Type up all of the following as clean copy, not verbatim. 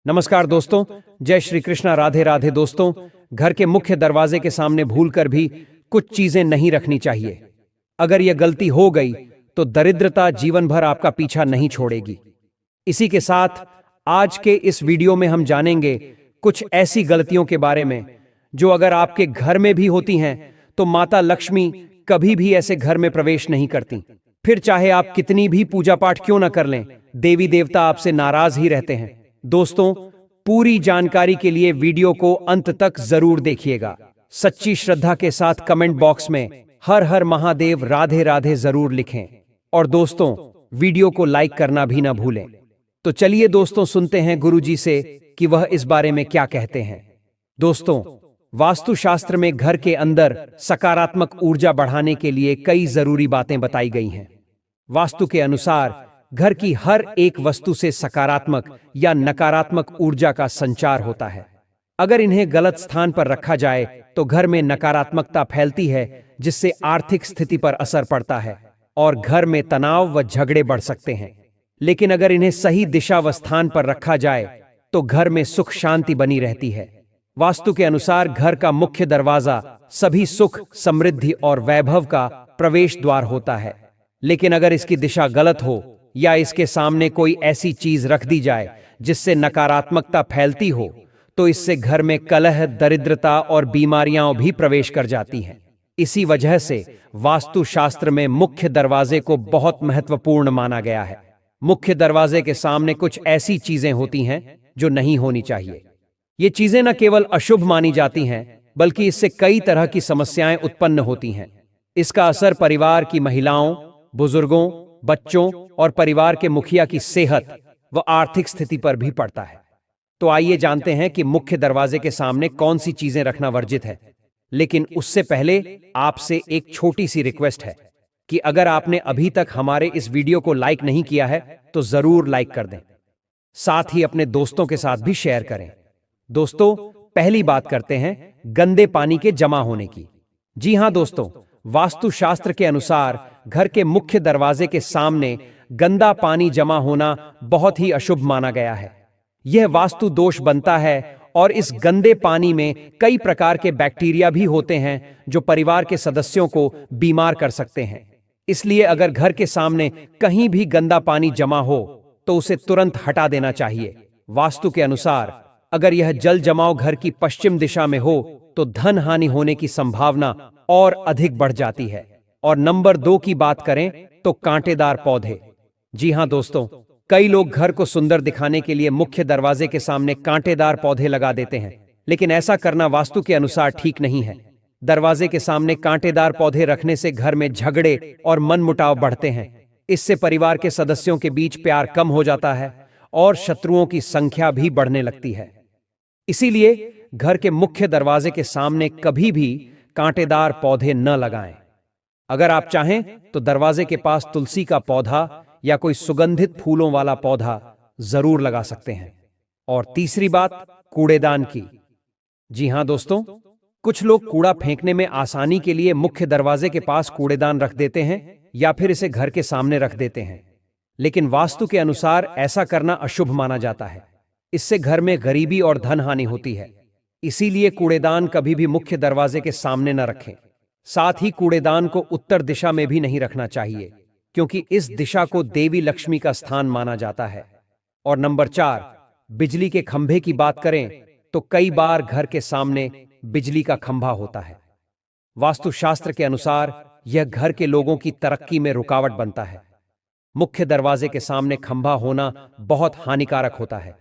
नमस्कार दोस्तों, जय श्री कृष्णा, राधे राधे। दोस्तों, घर के मुख्य दरवाजे के सामने भूलकर भी कुछ चीजें नहीं रखनी चाहिए। अगर यह गलती हो गई तो दरिद्रता जीवन भर आपका पीछा नहीं छोड़ेगी। इसी के साथ आज के इस वीडियो में हम जानेंगे कुछ ऐसी गलतियों के बारे में जो अगर आपके घर में भी होती हैं तो माता लक्ष्मी कभी भी ऐसे घर में प्रवेश नहीं करती। फिर चाहे आप कितनी भी पूजा पाठ क्यों न कर लें, देवी देवता आपसे नाराज ही रहते हैं। दोस्तों, पूरी जानकारी के लिए वीडियो को अंत तक जरूर देखिएगा। सच्ची श्रद्धा के साथ कमेंट बॉक्स में हर हर महादेव राधे राधे जरूर लिखें और दोस्तों, वीडियो को लाइक करना भी ना भूलें। तो चलिए दोस्तों, सुनते हैं गुरुजी से कि वह इस बारे में क्या कहते हैं। दोस्तों, वास्तुशास्त्र में घर के अंदर सकारात्मक ऊर्जा बढ़ाने के लिए कई जरूरी बातें बताई गई हैं। वास्तु के अनुसार घर की हर एक वस्तु से सकारात्मक या नकारात्मक ऊर्जा का संचार होता है। अगर इन्हें गलत स्थान पर रखा जाए तो घर में नकारात्मकता फैलती है, जिससे आर्थिक स्थिति पर असर पड़ता है और घर में तनाव व झगड़े बढ़ सकते हैं। लेकिन अगर इन्हें सही दिशा व स्थान पर रखा जाए तो घर में सुख शांति बनी रहती है। वास्तु के अनुसार घर का मुख्य दरवाजा सभी सुख, समृद्धि और वैभव का प्रवेश द्वार होता है। लेकिन अगर इसकी दिशा गलत हो या इसके सामने कोई ऐसी चीज रख दी जाए जिससे नकारात्मकता फैलती हो तो इससे घर में कलह, दरिद्रता और बीमारियां भी प्रवेश कर जाती हैं। इसी वजह से वास्तुशास्त्र में मुख्य दरवाजे को बहुत महत्वपूर्ण माना गया है। मुख्य दरवाजे के सामने कुछ ऐसी चीजें होती हैं जो नहीं होनी चाहिए। ये चीजें न केवल अशुभ मानी जाती हैं, बल्कि इससे कई तरह की समस्याएं उत्पन्न होती हैं। इसका असर परिवार की महिलाओं, बुजुर्गों, बच्चों और परिवार के मुखिया की सेहत व आर्थिक स्थिति पर भी पड़ता है। तो आइए जानते हैं कि मुख्य दरवाजे के सामने कौन सी चीजें रखना वर्जित है। लेकिन उससे पहले आपसे एक छोटी सी रिक्वेस्ट है कि अगर आपने अभी तक हमारे इस वीडियो को लाइक नहीं किया है तो जरूर लाइक कर दें, साथ ही अपने दोस्तों के साथ भी शेयर करें। दोस्तों, पहली बात करते हैं गंदे पानी के जमा होने की। जी हां दोस्तों, वास्तुशास्त्र के अनुसार घर के मुख्य दरवाजे के सामने गंदा पानी जमा होना बहुत ही अशुभ माना गया है। यह वास्तु दोष बनता है और इस गंदे पानी में कई प्रकार के बैक्टीरिया भी होते हैं जो परिवार के सदस्यों को बीमार कर सकते हैं। इसलिए अगर घर के सामने कहीं भी गंदा पानी जमा हो तो उसे तुरंत हटा देना चाहिए। वास्तु के अनुसार अगर यह जल जमाव घर की पश्चिम दिशा में हो तो धन हानि होने की संभावना और अधिक बढ़ जाती है। और नंबर 2 की बात करें तो कांटेदार पौधे। जी हां दोस्तों, कई लोग घर को सुंदर दिखाने के लिए मुख्य दरवाजे के सामने कांटेदार पौधे लगा देते हैं, लेकिन ऐसा करना वास्तु के अनुसार ठीक नहीं है। दरवाजे के सामने कांटेदार पौधे रखने से घर में झगड़े और मनमुटाव बढ़ते हैं। इससे परिवार के सदस्यों के बीच प्यार कम हो जाता है और शत्रुओं की संख्या भी बढ़ने लगती है। इसीलिए घर के मुख्य दरवाजे के सामने कभी भी कांटेदार पौधे न लगाएं। अगर आप चाहें तो दरवाजे के पास तुलसी का पौधा या कोई सुगंधित फूलों वाला पौधा जरूर लगा सकते हैं। और तीसरी बात, कूड़ेदान की। जी हां दोस्तों, कुछ लोग कूड़ा फेंकने में आसानी के लिए मुख्य दरवाजे के पास कूड़ेदान रख देते हैं या फिर इसे घर के सामने रख देते हैं। लेकिन वास्तु के अनुसार ऐसा करना अशुभ माना जाता है। इससे घर में गरीबी और धन हानि होती है। इसीलिए कूड़ेदान कभी भी मुख्य दरवाजे के सामने न रखें। साथ ही कूड़ेदान को उत्तर दिशा में भी नहीं रखना चाहिए, क्योंकि इस दिशा को देवी लक्ष्मी का स्थान माना जाता है। और नंबर 4, बिजली के खंभे की बात करें तो कई बार घर के सामने बिजली का खंभा होता है। वास्तुशास्त्र के अनुसार यह घर के लोगों की तरक्की में रुकावट बनता है। मुख्य दरवाजे के सामने खंभा होना बहुत हानिकारक होता है।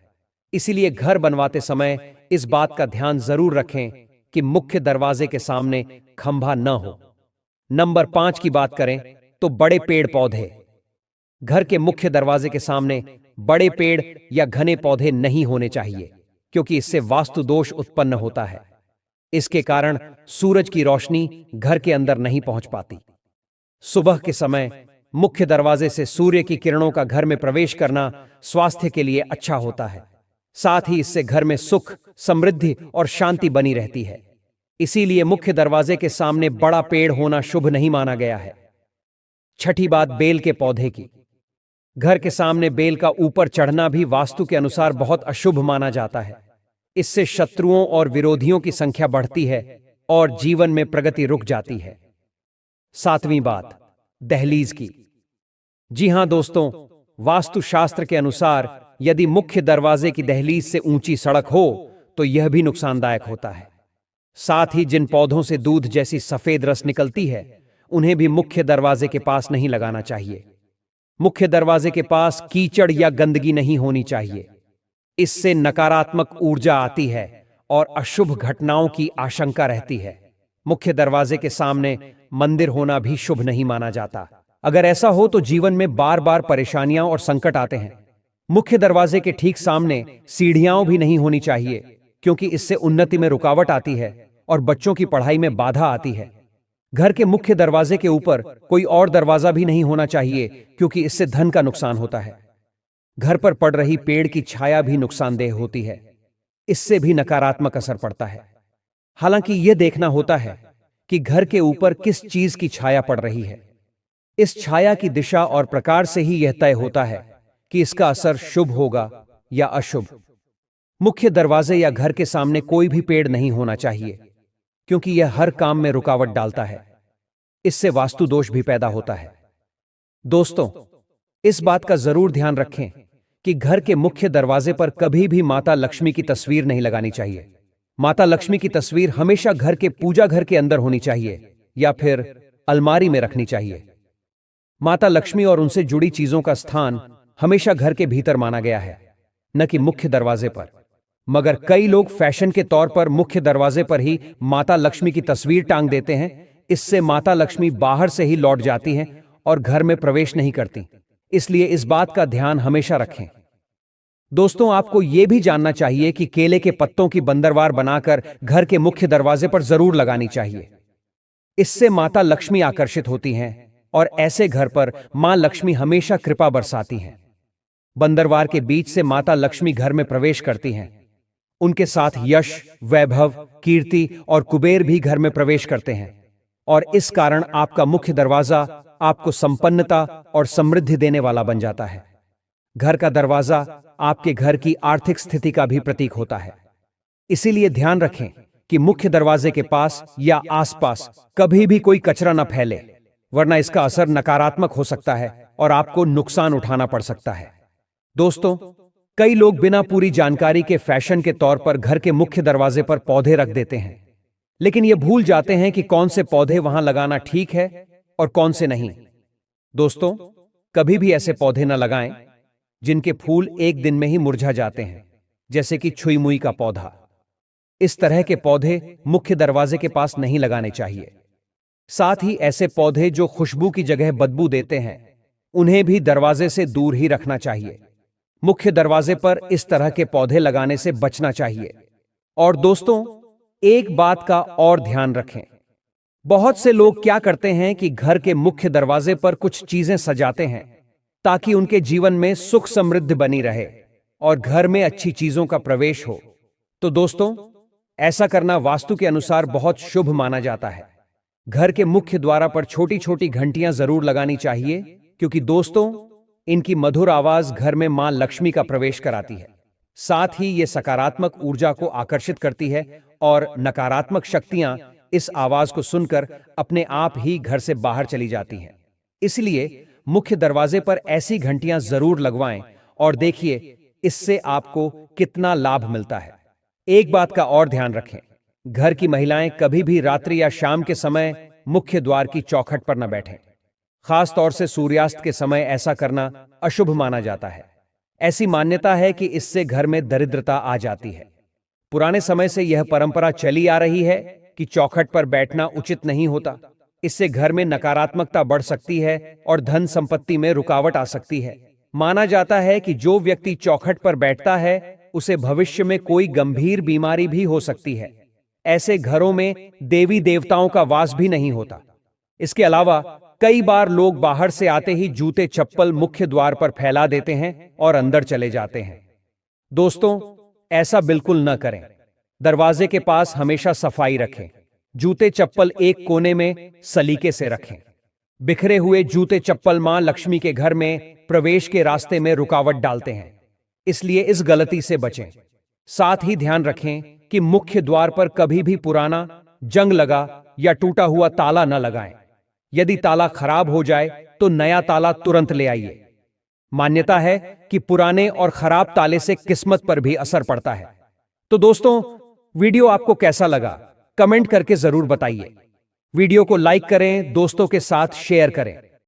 इसीलिए घर बनवाते समय इस बात का ध्यान जरूर रखें कि मुख्य दरवाजे के सामने खंभा न हो। नंबर 5 की बात करें तो बड़े पेड़ पौधे। घर के मुख्य दरवाजे के सामने बड़े पेड़ या घने पौधे नहीं होने चाहिए, क्योंकि इससे वास्तु दोष उत्पन्न होता है। इसके कारण सूरज की रोशनी घर के अंदर नहीं पहुंच पाती। सुबह के समय मुख्य दरवाजे से सूर्य की किरणों का घर में प्रवेश करना स्वास्थ्य के लिए अच्छा होता है। साथ ही इससे घर में सुख, समृद्धि और शांति बनी रहती है। इसीलिए मुख्य दरवाजे के सामने बड़ा पेड़ होना शुभ नहीं माना गया है। छठी बात, बेल के पौधे की। घर के सामने बेल का ऊपर चढ़ना भी वास्तु के अनुसार बहुत अशुभ माना जाता है। इससे शत्रुओं और विरोधियों की संख्या बढ़ती है और जीवन में प्रगति रुक जाती है। 7वीं बात, दहलीज की। जी हां दोस्तों, वास्तुशास्त्र के अनुसार यदि मुख्य दरवाजे की दहलीज से ऊंची सड़क हो तो यह भी नुकसानदायक होता है। साथ ही जिन पौधों से दूध जैसी सफेद रस निकलती है उन्हें भी मुख्य दरवाजे के पास नहीं लगाना चाहिए। मुख्य दरवाजे के पास कीचड़ या गंदगी नहीं होनी चाहिए। इससे नकारात्मक ऊर्जा आती है और अशुभ घटनाओं की आशंका रहती है। मुख्य दरवाजे के सामने मंदिर होना भी शुभ नहीं माना जाता। अगर ऐसा हो तो जीवन में बार बार परेशानियां और संकट आते हैं। मुख्य दरवाजे के ठीक सामने सीढ़ियां भी नहीं होनी चाहिए, क्योंकि इससे उन्नति में रुकावट आती है और बच्चों की पढ़ाई में बाधा आती है। घर के मुख्य दरवाजे के ऊपर कोई और दरवाजा भी नहीं होना चाहिए, क्योंकि इससे धन का नुकसान होता है। घर पर पड़ रही पेड़ की छाया भी नुकसानदेह होती है, इससे भी नकारात्मक असर पड़ता है। हालांकि यह देखना होता है कि घर के ऊपर किस चीज की छाया पड़ रही है। इस छाया की दिशा और प्रकार से ही यह तय होता है कि इसका असर शुभ होगा या अशुभ। मुख्य दरवाजे या घर के सामने कोई भी पेड़ नहीं होना चाहिए, क्योंकि यह हर काम में रुकावट डालता है। इससे वास्तु दोष भी पैदा होता है। दोस्तों, इस बात का जरूर ध्यान रखें कि घर के मुख्य दरवाजे पर कभी भी माता लक्ष्मी की तस्वीर नहीं लगानी चाहिए। माता लक्ष्मी की तस्वीर हमेशा घर के पूजा घर के अंदर होनी चाहिए या फिर अलमारी में रखनी चाहिए। माता लक्ष्मी और उनसे जुड़ी चीजों का स्थान हमेशा घर के भीतर माना गया है, न कि मुख्य दरवाजे पर। मगर कई लोग फैशन के तौर पर मुख्य दरवाजे पर ही माता लक्ष्मी की तस्वीर टांग देते हैं। इससे माता लक्ष्मी बाहर से ही लौट जाती हैं और घर में प्रवेश नहीं करती। इसलिए इस बात का ध्यान हमेशा रखें। दोस्तों, आपको यह भी जानना चाहिए कि केले के पत्तों की बंदरवार बनाकर घर के मुख्य दरवाजे पर जरूर लगानी चाहिए। इससे माता लक्ष्मी आकर्षित होती हैं और ऐसे घर पर मां लक्ष्मी हमेशा कृपा बरसाती हैं। बंदरवार के बीच से माता लक्ष्मी घर में प्रवेश करती हैं। उनके साथ यश, वैभव, कीर्ति और कुबेर भी घर में प्रवेश करते हैं और इस कारण आपका मुख्य दरवाजा आपको संपन्नता और समृद्धि देने वाला बन जाता है। घर का दरवाजा आपके घर की आर्थिक स्थिति का भी प्रतीक होता है। इसीलिए ध्यान रखें कि मुख्य दरवाजे के पास या आसपास कभी भी कोई कचरा न फैले, वरना इसका असर नकारात्मक हो सकता है और आपको नुकसान उठाना पड़ सकता है। दोस्तों, कई लोग बिना पूरी जानकारी के फैशन के तौर पर घर के मुख्य दरवाजे पर पौधे रख देते हैं, लेकिन ये भूल जाते हैं कि कौन से पौधे वहां लगाना ठीक है और कौन से नहीं। दोस्तों, कभी भी ऐसे पौधे न लगाएं जिनके फूल एक दिन में ही मुरझा जाते हैं, जैसे कि छुई मुई का पौधा। इस तरह के पौधे मुख्य दरवाजे के पास नहीं लगाने चाहिए। साथ ही ऐसे पौधे जो खुशबू की जगह बदबू देते हैं, उन्हें भी दरवाजे से दूर ही रखना चाहिए। मुख्य दरवाजे पर इस तरह के पौधे लगाने से बचना चाहिए। और दोस्तों, एक बात का और ध्यान रखें। बहुत से लोग क्या करते हैं कि घर के मुख्य दरवाजे पर कुछ चीजें सजाते हैं ताकि उनके जीवन में सुख समृद्धि बनी रहे और घर में अच्छी चीजों का प्रवेश हो। तो दोस्तों, ऐसा करना वास्तु के अनुसार बहुत शुभ माना जाता है। घर के मुख्य द्वार पर छोटी छोटी घंटियां जरूर लगानी चाहिए, क्योंकि दोस्तों, इनकी मधुर आवाज घर में मां लक्ष्मी का प्रवेश कराती है। साथ ही ये सकारात्मक ऊर्जा को आकर्षित करती है और नकारात्मक शक्तियां इस आवाज को सुनकर अपने आप ही घर से बाहर चली जाती हैं। इसलिए मुख्य दरवाजे पर ऐसी घंटियां जरूर लगवाएं और देखिए इससे आपको कितना लाभ मिलता है। एक बात का और ध्यान रखें, घर की महिलाएं कभी भी रात्रि या शाम के समय मुख्य द्वार की चौखट पर न बैठें। खास तौर से सूर्यास्त के समय ऐसा करना अशुभ माना जाता है। ऐसी मान्यता है कि इससे घर में दरिद्रता आ जाती है। पुराने समय से यह परंपरा चली आ रही है कि चौखट पर बैठना उचित नहीं होता। इससे घर में नकारात्मकता बढ़ सकती है और धन संपत्ति में रुकावट आ सकती है। माना जाता है कि जो व्यक्ति चौखट पर बैठता है उसे भविष्य में कोई गंभीर बीमारी भी हो सकती है। ऐसे घरों में देवी देवताओं का वास भी नहीं होता। इसके अलावा कई बार लोग बाहर से आते ही जूते चप्पल मुख्य द्वार पर फैला देते हैं और अंदर चले जाते हैं। दोस्तों, ऐसा बिल्कुल न करें। दरवाजे के पास हमेशा सफाई रखें। जूते चप्पल एक कोने में सलीके से रखें। बिखरे हुए जूते चप्पल मां लक्ष्मी के घर में प्रवेश के रास्ते में रुकावट डालते हैं, इसलिए इस गलती से बचें। साथ ही ध्यान रखें कि मुख्य द्वार पर कभी भी पुराना, जंग लगा या टूटा हुआ ताला न लगाएं। यदि ताला खराब हो जाए तो नया ताला तुरंत ले आइए। मान्यता है कि पुराने और खराब ताले से किस्मत पर भी असर पड़ता है। तो दोस्तों, वीडियो आपको कैसा लगा कमेंट करके जरूर बताइए। वीडियो को लाइक करें, दोस्तों के साथ शेयर करें।